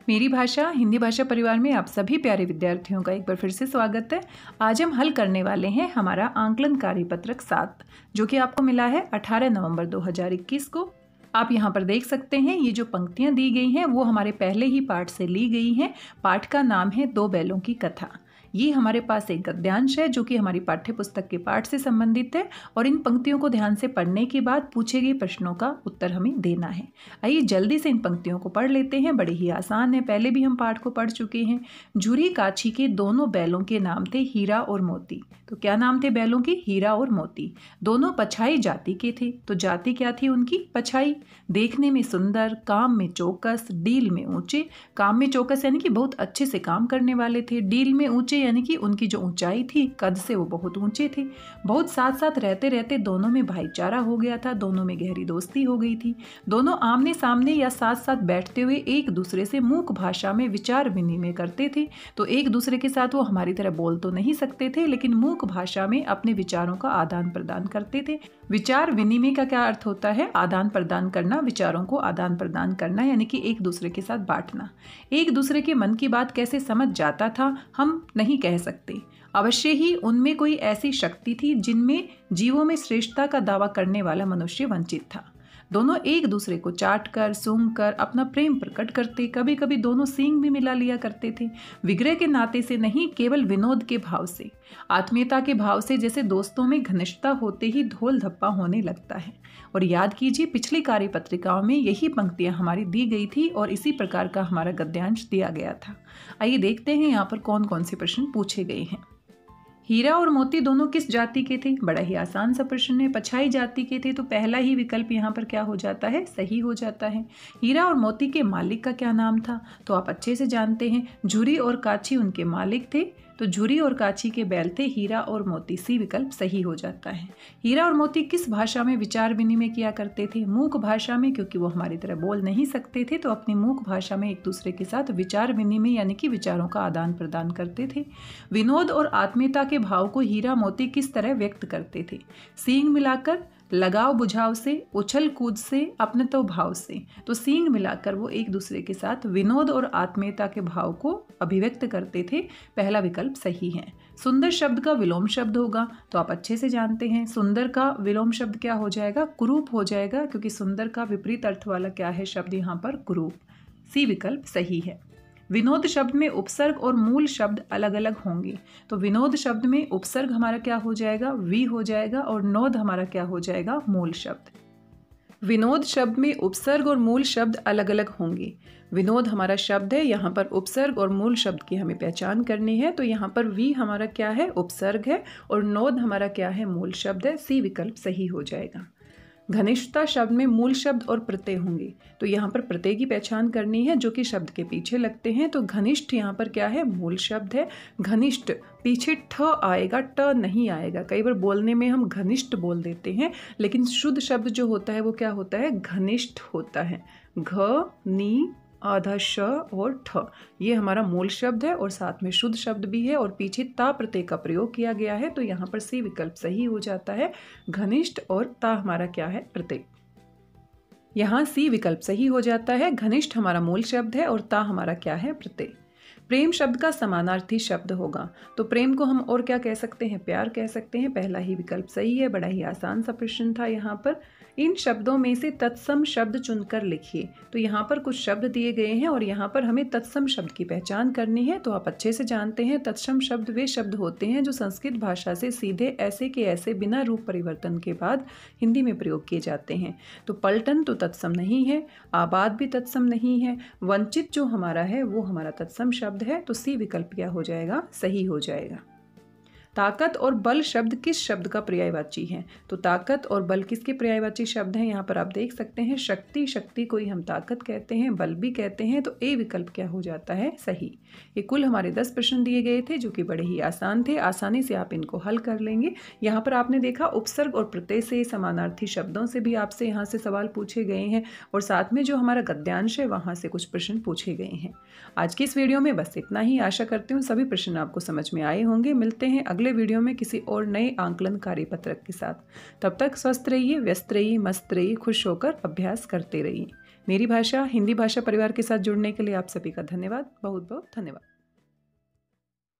मेरी भाषा हिंदी भाषा परिवार में आप सभी प्यारे विद्यार्थियों का एक बार फिर से स्वागत है। आज हम हल करने वाले हैं हमारा आंकलन कार्यपत्रक 7 जो कि आपको मिला है 18 नवंबर 2021 को। आप यहाँ पर देख सकते हैं ये जो पंक्तियाँ दी गई हैं वो हमारे पहले ही पाठ से ली गई हैं। पाठ का नाम है दो बैलों की कथा। ये हमारे पास एक गद्यांश है जो कि हमारी पाठ्य पुस्तक के पाठ से संबंधित है और इन पंक्तियों को ध्यान से पढ़ने के बाद पूछे गए प्रश्नों का उत्तर हमें देना है। आइए जल्दी से इन पंक्तियों को पढ़ लेते हैं। बड़े ही आसान है, पहले भी हम पाठ को पढ़ चुके हैं। झूरी काछी के दोनों बैलों के नाम थे हीरा और मोती। तो क्या नाम थे बैलों के? हीरा और मोती। दोनों पछाई जाति के थे। तो जाति क्या थी उनकी? पछाई। देखने में सुंदर, काम में चौकस, डील में ऊंचे। काम में चौकस यानी कि बहुत अच्छे से काम करने वाले थे। डील में ऊंचे यानी कि उनकी जो ऊंचाई थी, कद से वो बहुत ऊंचे थे। बहुत साथ साथ रहते रहते दोनों में भाईचारा हो गया था, दोनों में गहरी दोस्ती हो गई थी। दोनों आमने सामने या साथ साथ बैठते हुए एक दूसरे से मूक भाषा में विचार विनिमय करते थे। तो एक दूसरे के साथ वो हमारी तरह बोल तो नहीं सकते थे, लेकिन मूक भाषा में अपने विचारों का आदान प्रदान करते थे। विचार विनिमय का क्या अर्थ होता है? आदान प्रदान करना, विचारों को आदान प्रदान करना यानी कि एक दूसरे के साथ बांटना। एक दूसरे के मन की बात कैसे समझ जाता था हम नहीं कह सकते। अवश्य ही उनमें कोई ऐसी शक्ति थी जिनमें जीवों में श्रेष्ठता का दावा करने वाला मनुष्य वंचित था। दोनों एक दूसरे को चाट कर सूंघ कर अपना प्रेम प्रकट करते। कभी कभी दोनों सींग भी मिला लिया करते थे। विग्रह के नाते से नहीं, केवल विनोद के भाव से, आत्मीयता के भाव से। जैसे दोस्तों में घनिष्ठता होते ही ढोल धप्पा होने लगता है। और याद कीजिए पिछली कार्यपत्रिकाओं में यही पंक्तियां हमारी दी गई थी और इसी प्रकार का हमारा गद्यांश दिया गया था। आइए देखते हैं यहाँ पर कौन कौन से प्रश्न पूछे गए हैं। हीरा और मोती दोनों किस जाति के थे? बड़ा ही आसान सा प्रश्न है। पछाई जाति के थे, तो पहला ही विकल्प यहाँ पर क्या हो जाता है? सही हो जाता है। हीरा और मोती के मालिक का क्या नाम था? तो आप अच्छे से जानते हैं, झुरी और काछी उनके मालिक थे। तो झुरी और काछी के बैल थे हीरा और मोती। सी विकल्प सही हो जाता है। हीरा और मोती किस भाषा में विचार विनिमय किया करते थे? मूक भाषा में, क्योंकि वो हमारी तरह बोल नहीं सकते थे, तो अपनी मूक भाषा में एक दूसरे के साथ विचार विनिमय यानी कि विचारों का आदान प्रदान करते थे। विनोद और आत्मीयता के भाव को हीरा मोती किस तरह व्यक्त करते थे? सींग मिलाकर, लगाव बुझाव से, उछल कूद से, अपनत्व भाव से। तो सींग मिलाकर वो एक दूसरे के साथ विनोद और आत्मीयता के भाव को अभिव्यक्त करते थे। पहला विकल्प सही है। सुंदर शब्द का विलोम शब्द होगा, तो आप अच्छे से जानते हैं सुंदर का विलोम शब्द क्या हो जाएगा? कुरूप हो जाएगा, क्योंकि सुंदर का विपरीत अर्थ वाला क्या है शब्द यहाँ पर? कुरूप। सी विकल्प सही है। विनोद शब्द में उपसर्ग और मूल शब्द अलग अलग होंगे। तो विनोद शब्द में उपसर्ग हमारा क्या हो जाएगा? वी हो जाएगा, और नोद हमारा क्या हो जाएगा? मूल शब्द। विनोद शब्द में उपसर्ग और मूल शब्द अलग अलग होंगे। विनोद हमारा शब्द है, यहाँ पर उपसर्ग और मूल शब्द की हमें पहचान करनी है। तो यहाँ पर वी हमारा क्या है? उपसर्ग है, और नोद हमारा क्या है? मूल शब्द है। सी विकल्प सही हो जाएगा। घनिष्ठता शब्द में मूल शब्द और प्रत्यय होंगे। तो यहाँ पर प्रत्यय की पहचान करनी है जो कि शब्द के पीछे लगते हैं। तो घनिष्ठ यहाँ पर क्या है? मूल शब्द है। घनिष्ठ पीछे ठ आएगा, ट नहीं आएगा। कई बार बोलने में हम घनिष्ठ बोल देते हैं, लेकिन शुद्ध शब्द जो होता है वो क्या होता है? घनिष्ठ होता है। घ नी आधा श और ठ, ये हमारा मूल शब्द है और साथ में शुद्ध शब्द भी है, और पीछे ता प्रत्यय का प्रयोग किया गया है। तो यहाँ पर सी विकल्प सही हो जाता है। घनिष्ठ और ता हमारा क्या है? प्रत्यय। यहाँ सी विकल्प सही हो जाता है। घनिष्ठ हमारा मूल शब्द है और ता हमारा क्या है? प्रत्यय। प्रेम शब्द का समानार्थी शब्द होगा। तो प्रेम को हम और क्या कह सकते हैं? प्यार कह सकते हैं। पहला ही विकल्प सही है। बड़ा ही आसान सा प्रश्न था यहाँ पर। इन शब्दों में से तत्सम शब्द चुनकर लिखिए। तो यहाँ पर कुछ शब्द दिए गए हैं और यहाँ पर हमें तत्सम शब्द की पहचान करनी है। तो आप अच्छे से जानते हैं तत्सम शब्द वे शब्द होते हैं जो संस्कृत भाषा से सीधे ऐसे के ऐसे बिना रूप परिवर्तन के बाद हिंदी में प्रयोग किए जाते हैं। तो पलटन तो तत्सम नहीं है, आबाद भी तत्सम नहीं है, वंचित जो हमारा है वो हमारा तत्सम शब्द है। तो सी विकल्प क्या हो जाएगा? सही हो जाएगा। ताकत और बल शब्द किस शब्द का पर्यायवाची है? तो ताकत और बल किसके पर्यायवाची शब्द हैं? यहाँ पर आप देख सकते हैं शक्ति, शक्ति को ही हम ताकत कहते हैं, बल भी कहते हैं। तो ए विकल्प क्या हो जाता है? सही। ये कुल हमारे 10 प्रश्न दिए गए थे जो कि बड़े ही आसान थे। आसानी से आप इनको हल कर लेंगे। यहाँ पर आपने देखा उपसर्ग और प्रत्यय से, समानार्थी शब्दों से भी आपसे यहाँ से सवाल पूछे गए हैं, और साथ में जो हमारा गद्यांश है वहाँ से कुछ प्रश्न पूछे गए हैं। आज की इस वीडियो में बस इतना ही। आशा करती हूँ सभी प्रश्न आपको समझ में आए होंगे। मिलते हैं अगले वीडियो में किसी और नए आंकलन कार्यपत्रक के साथ। तब तक स्वस्थ रहिए, व्यस्त रहिए, मस्त रहिए, खुश होकर अभ्यास करते रहिए। मेरी भाषा हिंदी भाषा परिवार के साथ जुड़ने के लिए आप सभी का धन्यवाद, बहुत बहुत धन्यवाद।